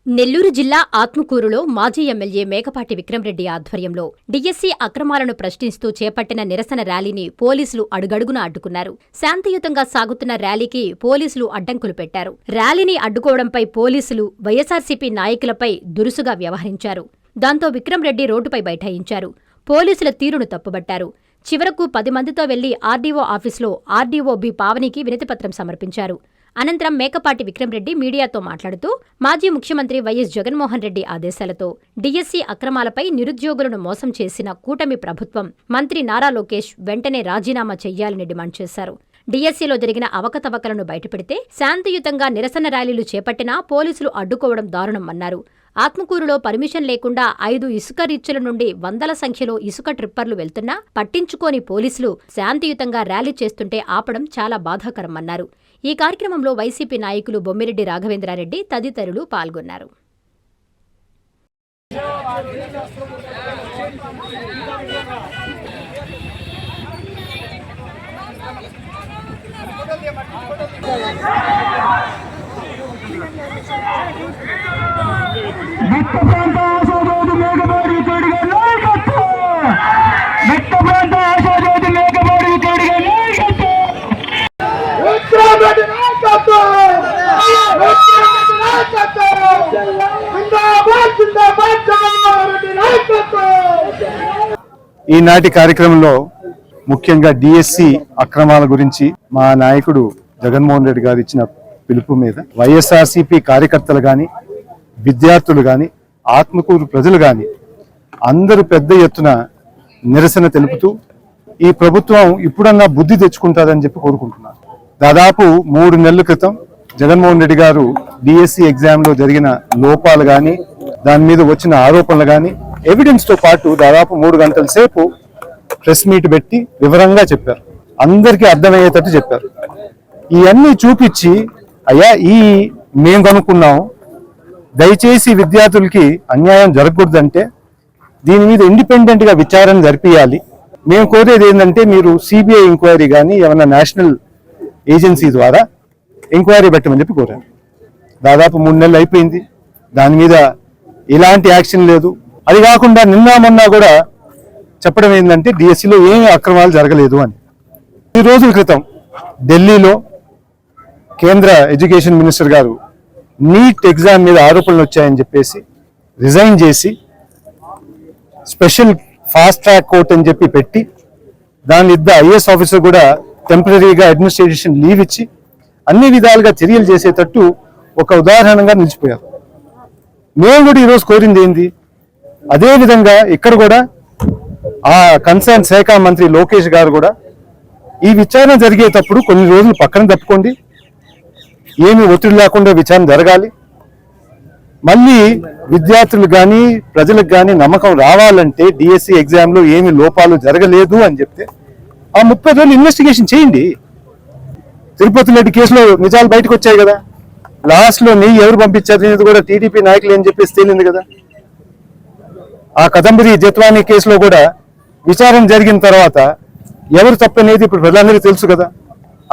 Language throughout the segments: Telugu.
నెల్లూరు జిల్లా ఆత్మకూరులో మాజీ ఎమ్మెల్యే మేకపాటి విక్రమరెడ్డి ఆధ్వర్యంలో డీఎస్సీ అక్రమాలను ప్రశ్నిస్తూ చేపట్టిన నిరసన ర్యాలీని పోలీసులు అడుగడుగునా అడ్డుకున్నారు. శాంతియుతంగా సాగుతున్న ర్యాలీకి పోలీసులు అడ్డంకులు పెట్టారు. ర్యాలీని అడ్డుకోవడంపై పోలీసులు వైఎస్సార్సీపీ నాయకులపై దురుసుగా వ్యవహరించారు. దాంతో విక్రమరెడ్డి రోడ్డుపై బైఠాయించారు. పోలీసుల తీరును తప్పుబట్టారు. చివరకు 10 మందితో వెళ్లి ఆర్డీఓ ఆఫీసులో ఆర్డీఓ బి పావనికి వినతిపత్రం సమర్పించారు. అనంతరం మేకపాటి విక్రమరెడ్డి మీడియాతో మాట్లాడుతూ మాజీ ముఖ్యమంత్రి వైఎస్ జగన్మోహన్ రెడ్డి ఆదేశాలతో డీఎస్సీ అక్రమాలపై నిరుద్యోగులను మోసం చేసిన కూటమి ప్రభుత్వం మంత్రి నారా లోకేష్ వెంటనే రాజీనామా చెయ్యాలని డిమాండ్ చేశారు. డీఎస్సీలో జరిగిన అవకతవకలను బయటపెడితే శాంతియుతంగా నిరసన ర్యాలీలు చేపట్టినా పోలీసులు అడ్డుకోవడం దారుణమన్నారు. ఆత్మకూరులో పర్మిషన్ లేకుండా 5 ఇసుక రీచ్ల నుండి వందల సంఖ్యలో ఇసుక ట్రిప్పర్లు వెళ్తున్నా పట్టించుకోని పోలీసులు శాంతియుతంగా ర్యాలీ చేస్తుంటే ఆపడం చాలా బాధాకరమన్నారు. ఈ కార్యక్రమంలో వైసీపీ నాయకులు బొమ్మిరెడ్డి రాఘవేంద్రారెడ్డి తదితరులు పాల్గొన్నారు. ఈనాటి కార్యక్రమంలో ముఖ్యంగా డిఎస్సి అక్రమాల గురించి మా నాయకుడు జగన్మోహన్ రెడ్డి గారు ఇచ్చిన పిలుపు మీద వైఎస్ఆర్సీపీ కార్యకర్తలు కానీ, విద్యార్థులు కానీ, ఆత్మకూరు ప్రజలు కానీ అందరూ పెద్ద ఎత్తున నిరసన తెలుపుతూ ఈ ప్రభుత్వం ఇప్పుడన్నా బుద్ధి తెచ్చుకుంటారని చెప్పి కోరుకుంటున్నారు. దాదాపు 3 నెలల క్రితం జగన్మోహన్ రెడ్డి గారు డిఎస్సి ఎగ్జామ్లో జరిగిన లోపాలు కానీ, దాని మీద వచ్చిన ఆరోపణలు కానీ ఎవిడెన్స్ తో పాటు దాదాపు 3 గంటల సేపు ప్రెస్ మీట్ పెట్టి వివరంగా చెప్పారు. అందరికీ అర్థమయ్యేటట్టు చెప్పారు. ఇవన్నీ చూపించి అయ్యా మేము కనుక్కున్నాం, దయచేసి విద్యార్థులకి అన్యాయం జరగకూడదంటే దీని మీద ఇండిపెండెంట్ గా విచారణ జరిపియాలి. మేము కోరేది ఏంటంటే మీరు సిబిఐ ఎంక్వైరీ కానీ ఏమన్నా నేషనల్ ఏజెన్సీ ద్వారా ఎంక్వైరీ పెట్టమని చెప్పి కోరారు. దాదాపు 3 నెలలు అయిపోయింది. దాని మీద ఎలాంటి యాక్షన్ లేదు. అది కాకుండా నిన్న మొన్న కూడా చెప్పడం ఏంటంటే డిఎస్సిలో ఏమీ అక్రమాలు జరగలేదు అని. 2 రోజుల క్రితం ఢిల్లీలో కేంద్ర ఎడ్యుకేషన్ మినిస్టర్ గారు నీట్ ఎగ్జామ్ మీద ఆరోపణలు వచ్చాయని చెప్పేసి రిజైన్ చేసి స్పెషల్ ఫాస్ట్ ట్రాక్ కోర్ట్ అని చెప్పి పెట్టి దాని ఇద్దరు ఐఏఎస్ ఆఫీసర్ కూడా టెంపరీగా అడ్మినిస్ట్రేషన్ లీవ్ ఇచ్చి అన్ని విధాలుగా చర్యలు చేసేటట్టు ఒక ఉదాహరణగా నిలిచిపోయారు. మేము కూడా ఈరోజు కోరింది ఏంది, అదేవిధంగా ఇక్కడ కూడా ఆ కన్సర్న్ శాఖ మంత్రి లోకేష్ గారు కూడా ఈ విచారణ జరిగేటప్పుడు కొన్ని రోజులు పక్కన తప్పుకోండి, ఏమి ఒత్తిడి లేకుండా విచారణ జరగాలి. మళ్ళీ విద్యార్థులకు కానీ ప్రజలకు కానీ నమ్మకం రావాలంటే డిఎస్సి ఎగ్జామ్లో ఏమి లోపాలు జరగలేదు అని చెప్తే ఆ 30 రోజులు ఇన్వెస్టిగేషన్ చేయండి. తిరుపతి రెడ్డి కేసులో నిజాలు బయటకు వచ్చాయి కదా, లాస్ట్లో ఎవరు పంపించారు అనేది కూడా టీడీపీ నాయకులు అని చెప్పేసి తేలింది కదా. ఆ కదంబరి జత్వానీ కేసులో కూడా విచారణ జరిగిన తర్వాత ఎవరు తప్పనేది ఇప్పుడు ప్రజలందరికీ తెలుసు కదా.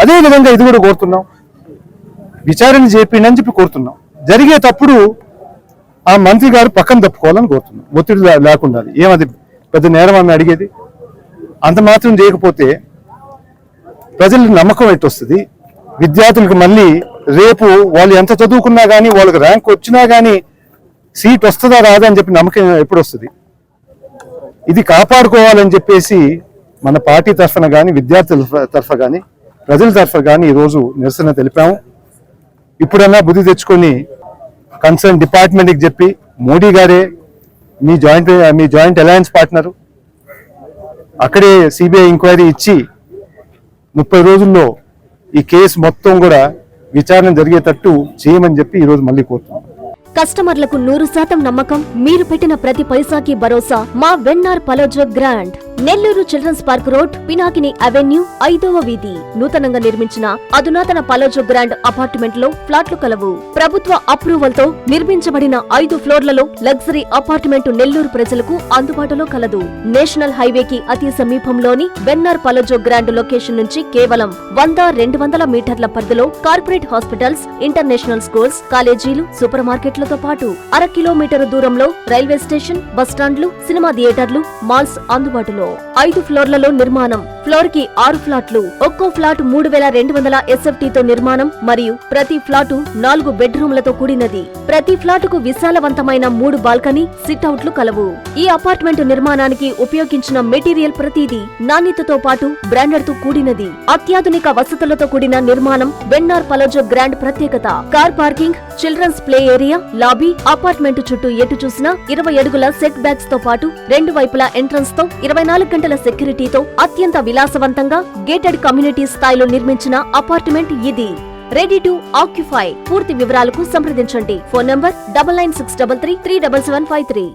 అదే విధంగా ఇది కూడా కోరుతున్నాం, విచారణ చేయండి అని చెప్పి కోరుతున్నాం. జరిగేటప్పుడు ఆ మంత్రి గారు పక్కన తప్పుకోవాలని కోరుతున్నాం, ఒత్తిడి లేకుండా. ఏమది పెద్ద నేరం ఆమె అడిగేది? అంత మాత్రం చేయకపోతే ప్రజలకు నమ్మకం ఎట్టొస్తుంది? విద్యార్థులకు మళ్ళీ రేపు వాళ్ళు ఎంత చదువుకున్నా కానీ, వాళ్ళకి ర్యాంక్ వచ్చినా కానీ సీట్ వస్తుందా రాదా అని చెప్పి నమ్మకం ఎప్పుడు వస్తుంది? ఇది కాపాడుకోవాలని చెప్పేసి మన పార్టీ తరఫున కానీ, విద్యార్థుల తరఫున కానీ, ప్రజల తరఫున కానీ ఈరోజు నిరసన తెలిపాము. ఇప్పుడన్నా బుద్ధి తెచ్చుకొని కన్సర్న్ డిపార్ట్మెంట్కి చెప్పి, మోడీ గారే మీ జాయింట్ అలయన్స్ పార్ట్నరు, అక్కడే సిబిఐ ఎంక్వైరీ ఇచ్చి 30 రోజుల్లో ఈ కేసు మొత్తం కూడా విచారణ జరిగేటట్టు చేయమని చెప్పి ఈరోజు మళ్ళీ కోరుతున్నాం. కస్టమర్లకు 100% నమ్మకం, మీరు పెట్టిన ప్రతి పైసాకి భరోసా. మా వెన్నార్ పలోజో grand. Nellore children's park road, Pinakini avenue, 5వ వీధి. నూతనంగా నిర్మించిన అధునాతన పలోజో గ్రాండ్ అపార్ట్మెంట్ లో ఫ్లాట్లు కలవు. ప్రభుత్వ అప్రూవల్ తో నిర్మించబడిన 5 ఫ్లోర్లలో లగ్జరీ అపార్ట్మెంట్ నెల్లూరు ప్రజలకు అందుబాటులో కలదు. నేషనల్ హైవేకి అతి సమీపంలోని వెన్నర్ పలోజో గ్రాండ్ లొకేషన్ నుంచి కేవలం 100-200 మీటర్ల పరిధిలో కార్పొరేట్ హాస్పిటల్స్, ఇంటర్నేషనల్ స్కూల్స్, కాలేజీలు, సూపర్ మార్కెట్లతో పాటు 1/2 కిలోమీటరు దూరంలో రైల్వే స్టేషన్, బస్టాండ్లు, సినిమా థియేటర్లు, మాల్స్ అందుబాటులో. 5 ఫ్లోర్లలో నిర్మాణం. ఫ్లోర్ కి 6 ఫ్లాట్లు. ఒక్కో ఫ్లాట్ 3200 SFT తో నిర్మాణం మరియు ప్రతి ఫ్లాటు 4 బెడ్రూమ్లతో కూడినది. ప్రతి ఫ్లాటుకు విశాలవంతమైన 3 బాల్కనీ, సిట్అవుట్లు కలవు. ఈ అపార్ట్మెంట్ నిర్మాణానికి ఉపయోగించిన మెటీరియల్ ప్రతిదీ నాణ్యతతో పాటు బ్రాండెడ్ తో కూడినది. అత్యాధునిక వసతులతో కూడిన నిర్మాణం వెన్నార్ పలోజో గ్రాండ్ ప్రత్యేకత. Car parking, children's play area, lobby, apartment చుట్టూ ఎటు చూసినా 20 అడుగుల సెట్ బ్యాక్స్ తో పాటు 2 వైపులా ఎంట్రన్స్ తో 24 గంటల సెక్యూరిటీతో అత్యంత విలాసవంతంగా గేటెడ్ కమ్యూనిటీ స్థాయిలో నిర్మించిన అపార్ట్మెంట్ ఇది. Ready to occupy. పూర్తి వివరాలకు సంప్రదించండి. Phone number 9963337753.